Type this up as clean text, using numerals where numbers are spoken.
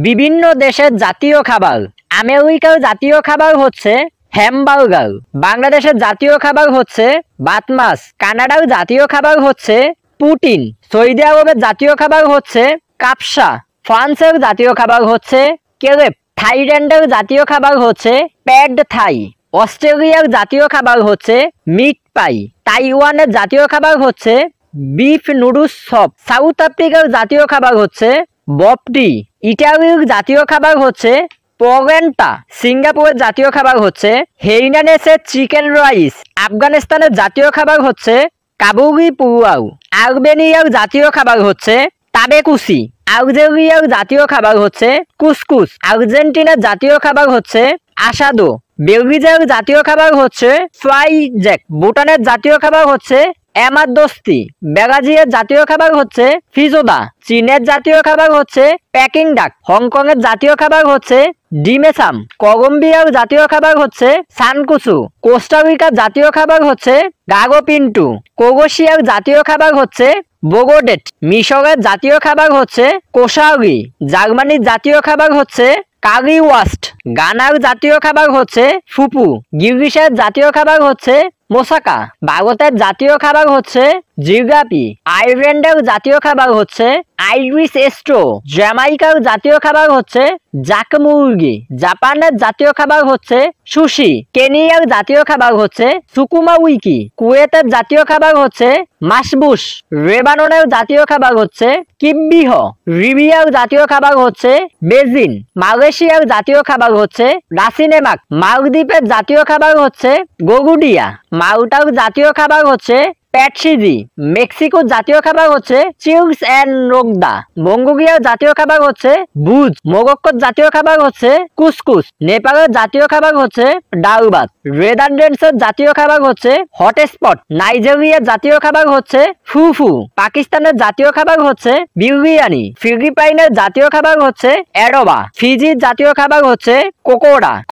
বিভিন্ন দেশের জাতীয় খাবার। আমেরিকার জাতীয় খাবার হচ্ছে হ্যামবার্গার। বাংলাদেশের জাতীয় খাবার হচ্ছে ভাত মাছ। কানাডার জাতীয় খাবার হচ্ছে পুটিন। সৌদি আরবের জাতীয় খাবার হচ্ছে কাপসা। ফ্রান্সের জাতীয় খাবার হচ্ছে কেরেপ। থাইল্যান্ডের জাতীয় খাবার হচ্ছে প্যাড থাই। অস্ট্রেলিয়ার জাতীয় খাবার হচ্ছে মিট পাই। তাইওয়ানের জাতীয় খাবার হচ্ছে বিফ নুডলস সপ। সাউথ আফ্রিকার জাতীয় খাবার হচ্ছে বপটি। ইটালির জাতীয় খাবার হচ্ছে পোলেন্টা। সিঙ্গাপুরের জাতীয় খাবার হচ্ছে হেইনানেসের চিকেন রাইস। আফগানিস্তানের জাতীয় খাবার হচ্ছে কাবুলি পুলাও। আর্মেনিয়ার জাতীয় খাবার হচ্ছে তাবেকুসি। আলজেরিয়ার জাতীয় খাবার হচ্ছে কুসকুস। আর্জেন্টিনার জাতীয় খাবার হচ্ছে আসাদো। বেলজিয়ামের জাতীয় খাবার হচ্ছে ফ্রাই জ্যাক। ভুটানের জাতীয় খাবার হচ্ছে এমাদোস্তি। ব্রাজিলের জাতীয় খাবার হচ্ছে ফিজোদা। চীনের জাতীয় খাবার হচ্ছে পেকিং ডাক। হংকংয়ের জাতীয় খাবার হচ্ছে ডিমেসাম। কলম্বিয়ার জাতীয় খাবার হচ্ছে সানকুসু। কোস্টারিকার জাতীয় খাবার হচ্ছে গাগো পিন্টু। ক্রোয়েশিয়ার জাতীয় খাবার হচ্ছে বোগোডেট। মিশরের জাতীয় খাবার হচ্ছে কোশারি। জার্মানির জাতীয় খাবার হচ্ছে কারিওয়াস্ট। গানার জাতীয় খাবার হচ্ছে ফুপু। গিরিসের জাতীয় খাবার হচ্ছে মোসাকা। ভারতের জাতীয় খাবার হচ্ছে জিলাপি। আয়ারল্যান্ডের জাতীয় খাবার হচ্ছে আইরিশ এস্ট্রো। জ্যামাইকার জাতীয় খাবার হচ্ছে জাক মুরগি। জাপানের জাতীয় খাবার হচ্ছে সুশি। কেনিয়ার জাতীয় খাবার হচ্ছে সুকুমা উইকি। কুয়েতের জাতীয় খাবার হচ্ছে মাসবুস। লেবাননের জাতীয় খাবার হচ্ছে কিব্বিহ। লিবিয়ার জাতীয় খাবার হচ্ছে বেজিন। মালয়েশিয়ার জাতীয় খাবার হচ্ছে রাসিনেমাক। মালদ্বীপের জাতীয় খাবার হচ্ছে গগুডিয়া। মাল্টার জাতীয় খাবার হচ্ছে প্যাটসিজি। মেক্সিকোর জাতীয় খাবার হচ্ছে চিউস এন্ড রোগদা। মঙ্গোলিয়ার জাতীয় খাবার হচ্ছে বুজ। মরক্কোর জাতীয় খাবার হচ্ছে কুসকুস। নেপালের জাতীয় খাবার হচ্ছে ডাল ভাত। নেদারল্যান্ডসের জাতীয় খাবার হচ্ছে হটস্পট। নাইজেরিয়ার জাতীয় খাবার হচ্ছে ফুফু। পাকিস্তানের জাতীয় খাবার হচ্ছে বিরিয়ানি। ফিলিপাইনের জাতীয় খাবার হচ্ছে এডোবা। ফিজির জাতীয় খাবার হচ্ছে কোকোডা।